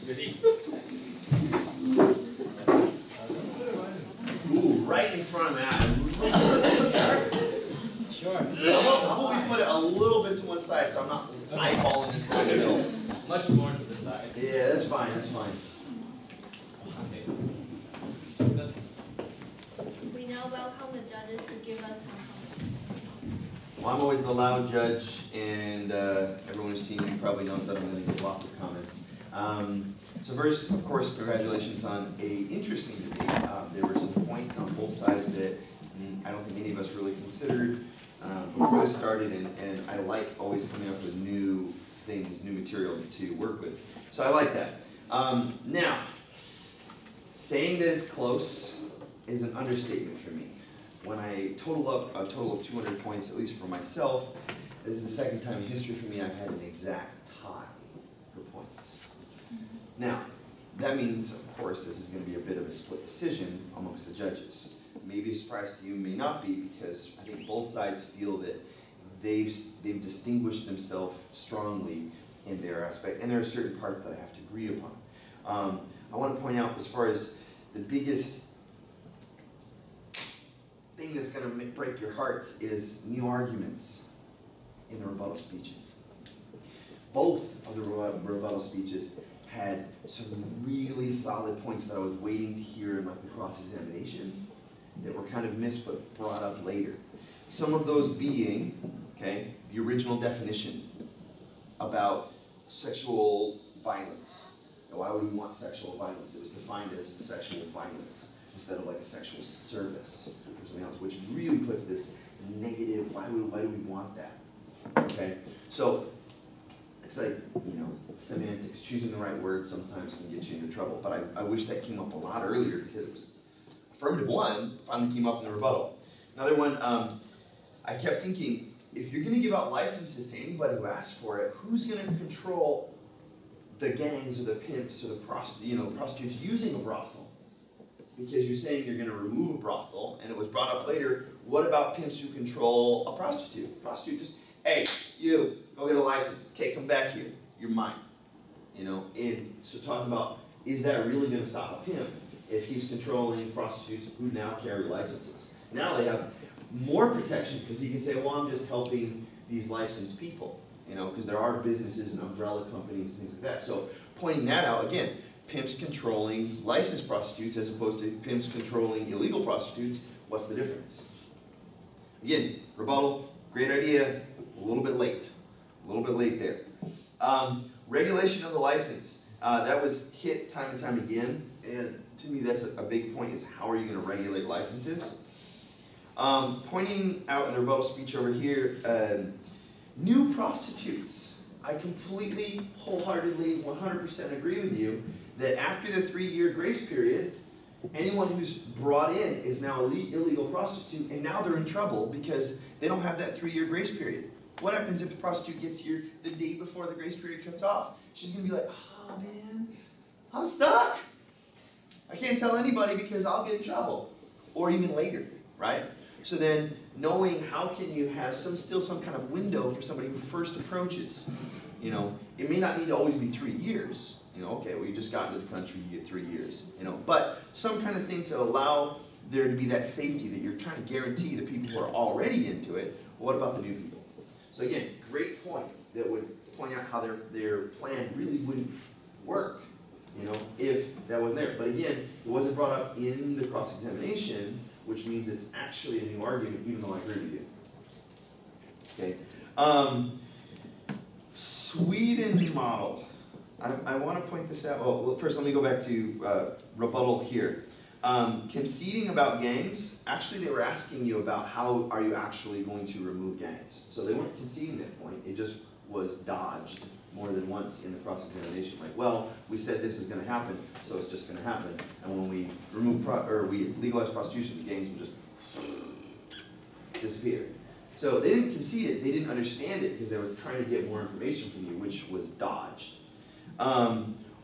Ooh, right in front of that. Sure. How about we put it a little bit to one side so I'm not eyeballing this down the middle? Much more to the side. Yeah, that's fine, that's fine. We now welcome the judges to give us some comments. Well, I'm always the loud judge, and everyone who's seen me probably knows that I'm going to give lots of comments. So first, of course, congratulations on an interesting debate. There were some points on both sides that I don't think any of us really considered before this started, and I like always coming up with new things, new material to work with. So I like that. Now, saying that it's close is an understatement for me. When I total up a total of 200 points, at least for myself, this is the second time in history for me I've had an exact tie for points. Now, that means, of course, this is going to be a bit of a split decision amongst the judges. Maybe a surprise to you, may not be, because I think both sides feel that they've distinguished themselves strongly in their aspect, and there are certain parts that I have to agree upon. I want to point out, as far as the biggest thing that's going to break your hearts is new arguments in the rebuttal speeches. Both of the rebuttal speeches had some really solid points that I was waiting to hear in like the cross-examination that were kind of missed but brought up later. Some of those being, okay, the original definition about sexual violence. Now, why would we want sexual violence? It was defined as sexual violence instead of like a sexual service or something else, which really puts this negative, why do we want that? Okay, so it's like, semantics. Choosing the right word sometimes can get you into trouble, but I wish that came up a lot earlier because it was affirmative one, finally came up in the rebuttal. Another one, I kept thinking, if you're going to give out licenses to anybody who asks for it, who's going to control the gangs or the pimps or the prostitutes using a brothel? Because you're saying you're going to remove a brothel, and it was brought up later, what about pimps who control a prostitute? Prostitute just, hey, you, go get a license. Okay, come back here. You're mine. And so talking about, is that really going to stop a pimp if he's controlling prostitutes who now carry licenses? Now they have more protection because he can say, well, I'm just helping these licensed people, because there are businesses and umbrella companies and things like that. So pointing that out, again, pimps controlling licensed prostitutes as opposed to pimps controlling illegal prostitutes, what's the difference? Again, rebuttal, great idea, a little bit late there. Regulation of the license, that was hit time and time again, and to me that's a big point, is how are you going to regulate licenses? Pointing out in the rebuttal speech over here, new prostitutes. I completely, wholeheartedly, 100% agree with you that after the 3-year grace period, anyone who's brought in is now an illegal prostitute, and now they're in trouble because they don't have that 3-year grace period. What happens if the prostitute gets here the day before the grace period cuts off? She's going to be like, oh man, I'm stuck. I can't tell anybody because I'll get in trouble. Or even later, right? So then, knowing how can you have still some kind of window for somebody who first approaches. It may not need to always be 3 years. Okay, well, you just got into the country, you get 3 years. But some kind of thing to allow there to be that safety that you're trying to guarantee the people who are already into it. What about the new people? So again, great point that would point out how their plan really wouldn't work, if that wasn't there. But again, it wasn't brought up in the cross-examination, which means it's actually a new argument, even though I agree with you. Okay. Sweden model. I want to point this out. Well, first let me go back to rebuttal here. Conceding about gangs, actually they were asking you about how are you actually going to remove gangs. So they weren't conceding that point, it just was dodged more than once in the cross-examination. Like, well, we said this is going to happen, so it's just going to happen. And when we we legalize prostitution, the gangs will just disappear. So they didn't concede it, they didn't understand it because they were trying to get more information from you, which was dodged.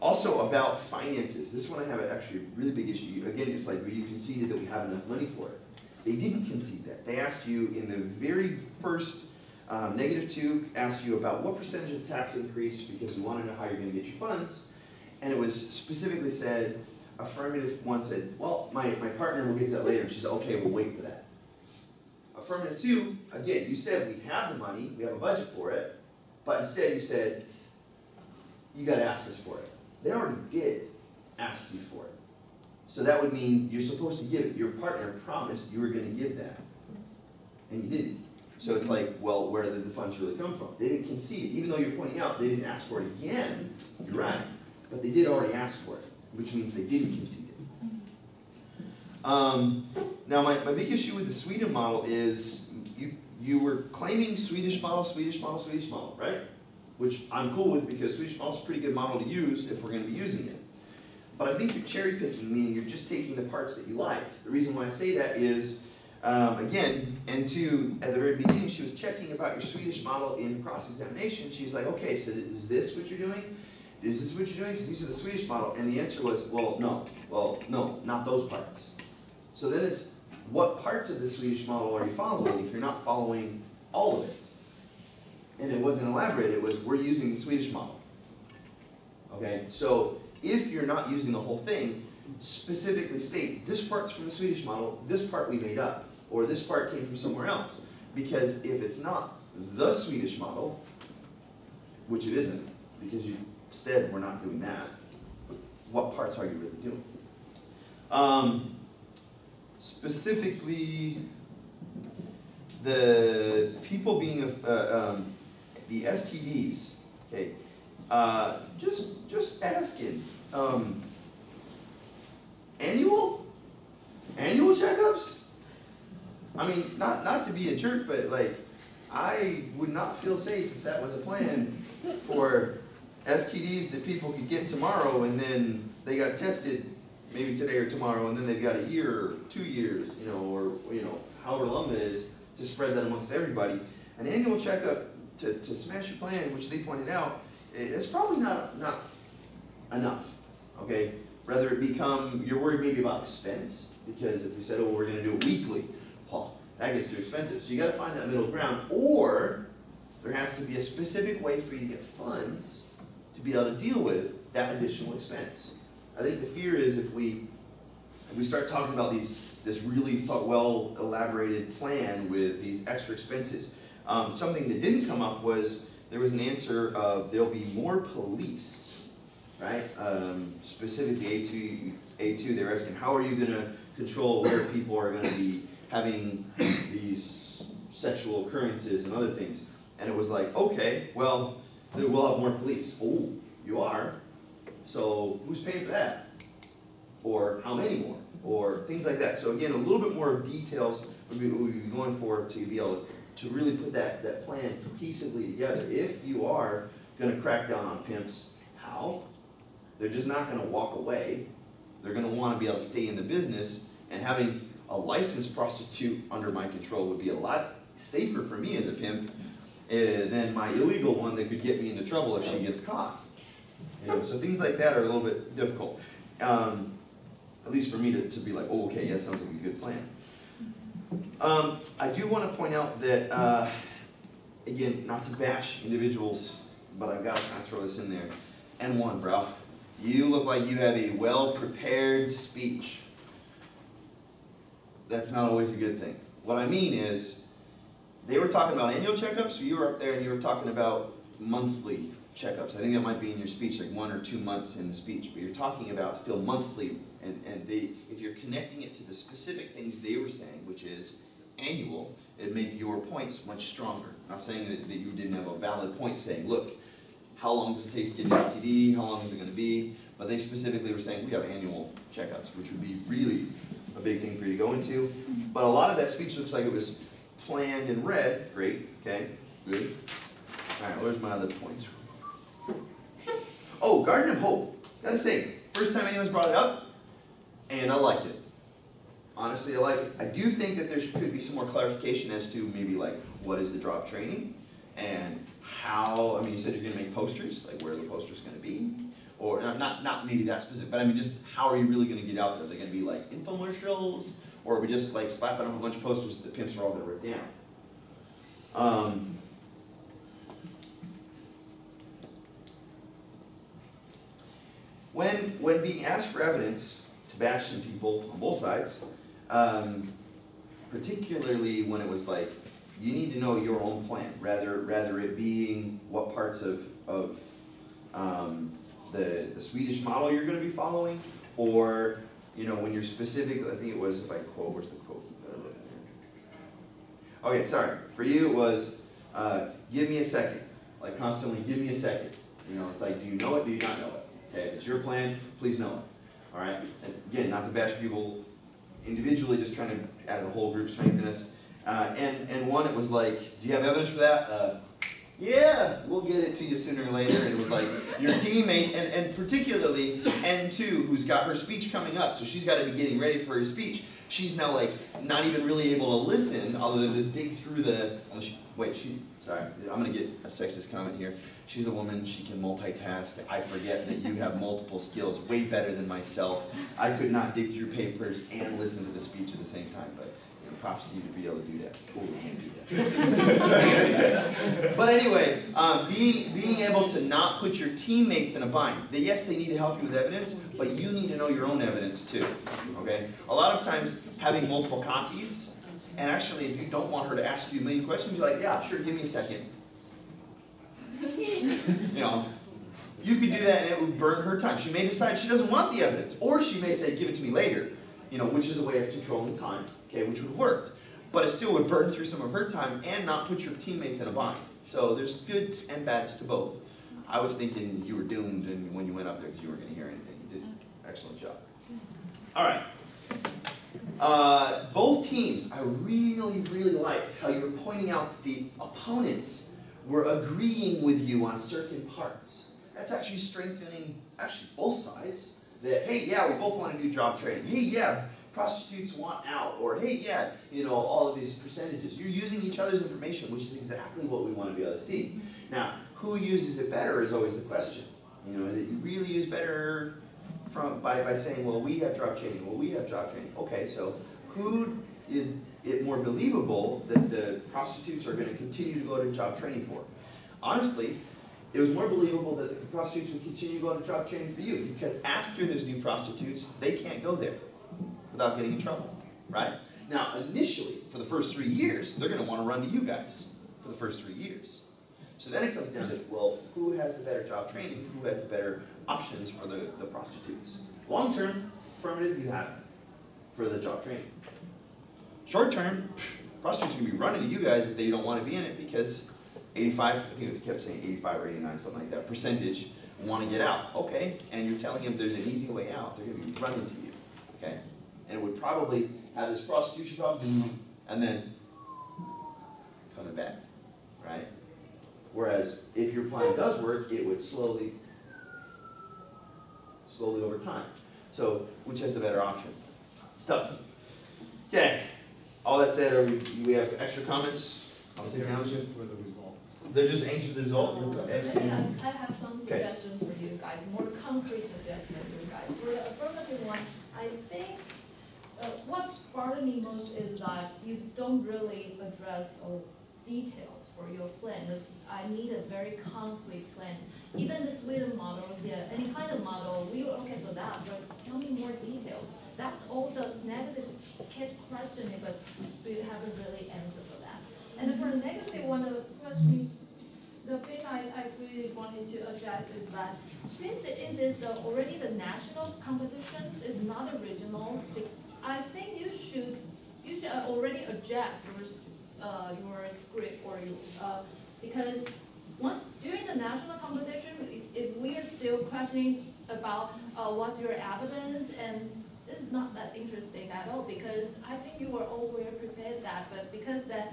Also about finances, this one I have actually a really big issue. Again, it's like you conceded that we have enough money for it. They didn't concede that. They asked you in the very first -2, asked you about what percentage of tax increase because we want to know how you're going to get your funds. and it was specifically said, affirmative one said, well, my partner, we'll get to that later, and she said, okay, we'll wait for that. Affirmative two, again, you said we have the money, we have a budget for it, but instead you said, you gotta ask us for it. They already did ask you for it. So that would mean you're supposed to give it. Your partner promised you were gonna give that, and you didn't. So it's like, well, where did the funds really come from? They didn't concede, even though you're pointing out they didn't ask for it again, you're right, but they did already ask for it, which means they didn't concede it. Now my big issue with the Sweden model is you were claiming Swedish model, right? Which I'm cool with because Swedish model is a pretty good model to use if we're going to be using it. But I think you're cherry picking, meaning you're just taking the parts that you like. The reason why I say that is, again, and two, at the very beginning, she was checking about your Swedish model in cross-examination. She's like, okay, so is this what you're doing? Is this what you're doing? Because these are the Swedish model. And the answer was, well, no, not those parts. So then it's, what parts of the Swedish model are you following if you're not following all of it? And it wasn't elaborated, it was, we're using the Swedish model. Okay, so if you're not using the whole thing, specifically state, this part's from the Swedish model, this part we made up, or this part came from somewhere else. Because if it's not the Swedish model, which it isn't, because you instead we're not doing that, what parts are you really doing? Specifically, the people being, the STDs, okay, just asking, annual checkups? I mean, not to be a jerk, but like, I would not feel safe if that was a plan for STDs that people could get tomorrow and then they got tested maybe today or tomorrow and then they've got a year or 2 years, or however long it is, to spread that amongst everybody. An annual checkup to smash your plan, which they pointed out, it's probably not enough, okay? Rather it become, you're worried maybe about expense, because if we said, oh, we're gonna do it weekly, well, that gets too expensive. So you gotta find that middle ground, or there has to be a specific way for you to get funds to be able to deal with that additional expense. I think the fear is if we start talking about this really well elaborated plan with these extra expenses. Something that didn't come up was there was an answer of there'll be more police, right? Specifically A2, they were asking how are you going to control where people are going to be having these sexual occurrences and other things. And it was like, okay, well, we'll have more police. Oh, you are? So who's paying for that? Or how many more? Or things like that. So again, a little bit more details we'd be going for to be able to really put that plan cohesively together. If you are going to crack down on pimps, how? They're just not going to walk away. They're going to want to be able to stay in the business, and having a licensed prostitute under my control would be a lot safer for me as a pimp than my illegal one that could get me into trouble if she gets caught. So things like that are a little bit difficult. At least for me to be like, oh, okay, yeah, that sounds like a good plan. I do want to point out that, again, not to bash individuals, but I've got to kind of throw this in there. N1, bro. You look like you have a well-prepared speech. That's not always a good thing. What I mean is, they were talking about annual checkups, so you were up there and you were talking about monthly checkups. I think that might be in your speech, like 1 or 2 months in the speech, but you're talking about still monthly, and if you're connecting it to the specific things they were saying, which is annual, it'd make your points much stronger. I'm not saying that you didn't have a valid point saying, look, how long does it take to get an STD, how long is it going to be, but they specifically were saying we have annual checkups, which would be really a big thing for you to go into. But a lot of that speech looks like it was planned and read. Great, okay, good. All right, where's my other points? Oh, Garden of Hope. Gotta say, first time anyone's brought it up, and I liked it. Honestly, I like it. I do think that there could be some more clarification as to maybe like what is the drop training and how. I mean, you said you're gonna make posters, like where are the posters gonna be, or not maybe that specific, but I mean just how are you really gonna get out there? Are they gonna be like infomercials, or are we just like slapping up a bunch of posters that the pimps are all gonna rip down? when being asked for evidence to bash some people on both sides, particularly when it was like, you need to know your own plan, rather it being what parts of the Swedish model you're gonna be following, or, you know, when you're specific, I think it was, if I quote, where's the quote? Okay, sorry, for you it was, give me a second, like constantly, give me a second. You know, it's like, do you know it, do you not know it? Okay, if it's your plan, please know it, all right? And again, not to bash people individually, just trying to, as a whole group, strengthen this. And one, it was like, do you have evidence for that? Yeah, we'll get it to you sooner or later. And it was like, your teammate, and particularly N2, who's got her speech coming up, so she's got to be getting ready for her speech. She's now like, not even really able to listen, other than to dig through the, sorry, I'm gonna get a sexist comment here. She's a woman, she can multitask. I forget that you have multiple skills, way better than myself. I could not dig through papers and listen to the speech at the same time, but you know, props to you to be able to do that. Cool, we can't do that. But anyway, being able to not put your teammates in a bind. That yes, they need to help you with evidence, but you need to know your own evidence too, okay? A lot of times, having multiple copies, and actually, if you don't want her to ask you a million questions, you're like, yeah, sure, give me a second. You know, you could do that and it would burn her time. She may decide she doesn't want the evidence, or she may say, give it to me later, you know, which is a way of controlling time, okay, which would have worked. But it still would burn through some of her time and not put your teammates in a bind. So there's goods and bads to both. I was thinking you were doomed and when you went up there because you weren't going to hear anything. You did an excellent job. All right. Both teams, I really, really liked how you were pointing out that the opponents were agreeing with you on certain parts. That's actually strengthening, actually both sides, that, hey, yeah, we both want to do job training. Hey, yeah, prostitutes want out. Or, hey, yeah, you know, all of these percentages. You're using each other's information, which is exactly what we want to be able to see. Now, who uses it better is always the question. You know, is it you really use better by saying, well, we have job training, well, we have job training. Okay, so who is it more believable that the prostitutes are going to continue to go to job training for? Honestly, it was more believable that the prostitutes would continue to go to job training for you, because after there's new prostitutes, they can't go there without getting in trouble, right? Now, initially, for the first 3 years, they're going to want to run to you guys for the first 3 years. So then it comes down to, well, who has the better job training? Who has the better options for the prostitutes? Long term, affirmative, you have it for the job training. Short term, prostitutes are going to be running to you guys if they don't want to be in it, because 85, I think it kept saying 85 or 89, something like that, percentage want to get out. Okay, and you're telling them there's an easy way out. They're going to be running to you. Okay, and it would probably have this prostitution problem, and then coming back, right? Whereas if your plan does work, it would slowly over time. So which has the better option? Stuff. Okay. All that said, we have extra comments? I'll sit down. Just for the result. They're just anxious for the result? Okay. I have some suggestions for you guys, more concrete suggestions for you guys. For the affirmative one, I think what bothered me most is that you don't really address details for your plan. I need a very concrete plan. Even the Sweden model, yeah, any kind of model, we were okay for that, but tell me more details. That's all the negative kept questioning, but we haven't really answered for that. And for the negative one, the question, the thing I really wanted to address is that since it is already the national competitions, is not the regionals, I think you should already adjust your script for you, because once during the national competition, if we are still questioning about what's your evidence, and this is not that interesting at all, because I think you were all well prepared that, but because the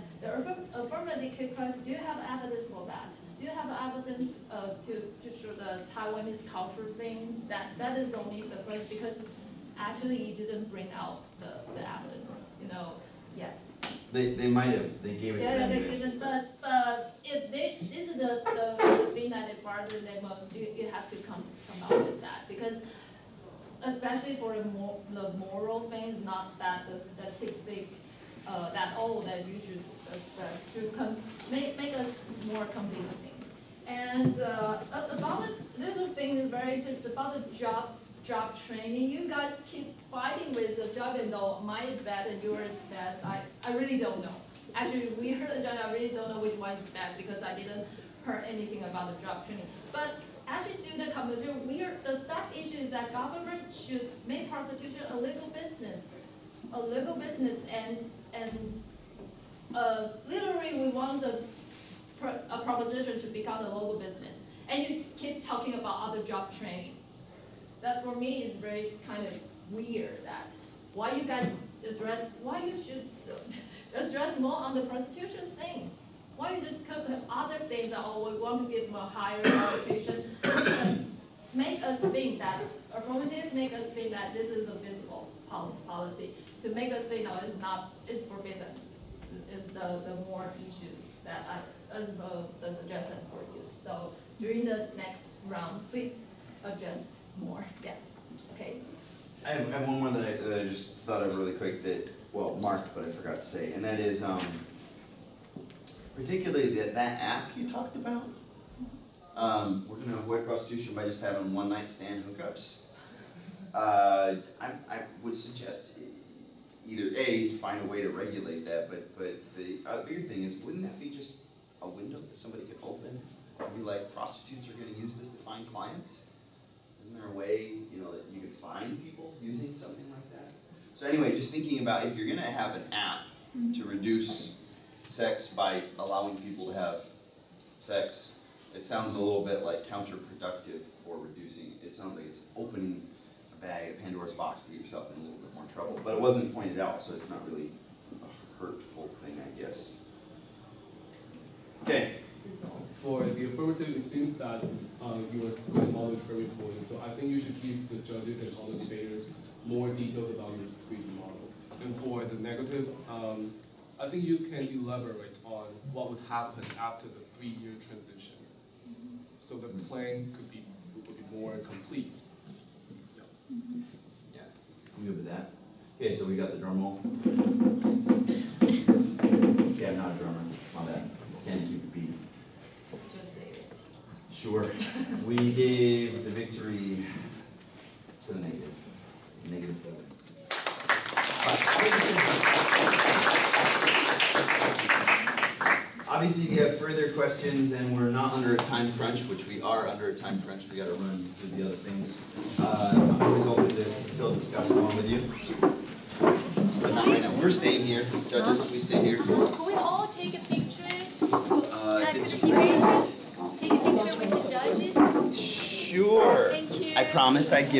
affirmative question, do you have evidence for that? Do you have evidence to show the Taiwanese culture things? That is only the first, because actually you didn't bring out the evidence, you know, yes. They might have, they gave it to Yeah, them. they given, but if this is the thing that it bothers them most, you have to come up with that, because especially for the moral things, not that the statistic, that you should make us more convincing. And about the little thing is very administrators about the job training. You guys keep fighting with the job and though mine is bad and yours is bad. I really don't know. Actually, we heard the job, I really don't know which one is bad because I didn't heard anything about the job training. But actually, due to computer, the staff issue is that government should make prostitution a legal business, and literally we want a proposition to become a local business. And you keep talking about other job training. That for me is very kind of weird. That why you guys why you should address more on the prostitution things. Why you just cover other things that, oh, we want to give them a higher education, make us think that, affirmative make us think that this is a visible policy, to make us think, no, it's forbidden, is the more issues that as the suggestion for you. So during the next round, please adjust more, yeah, okay. I have one more that I just thought of really quick that, well, marked, but I forgot to say, and that is, particularly that app you talked about. We're gonna avoid prostitution by just having one night stand hookups. I would suggest either A, find a way to regulate that, but the bigger thing is, wouldn't that be just a window that somebody could open? And be like, prostitutes are gonna use this to find clients? Isn't there a way, that you could find people using something like that? So anyway, just thinking about if you're gonna have an app to reduce sex by allowing people to have sex, it sounds a little bit like counterproductive for reducing. It sounds like it's opening a Pandora's box to get yourself in a little bit more trouble. But it wasn't pointed out, so it's not really a hurtful thing, I guess. Okay. For the affirmative, it seems that you are split all is very important. So I think you should give the judges and all the debaters more details about your split model. And for the negative, I think you can elaborate on what would happen after the 3-year transition. So the plan would be more complete. Yeah. I'm good with that. Okay, so we got the drum roll. Yeah, I'm not a drummer. My bad. Can't keep the beat. Just say it. Sure. We gave the victory to the negative. Negative 4. Obviously, if you have further questions and we're not under a time crunch, which we are under a time crunch, we got to run through the other things. I'm always open to still discuss more with you. But not right now. We're staying here. Judges, we stay here. Can we all take a picture? Like it's- the debaters? Take a picture with the judges? Sure. Thank you. I promised I'd give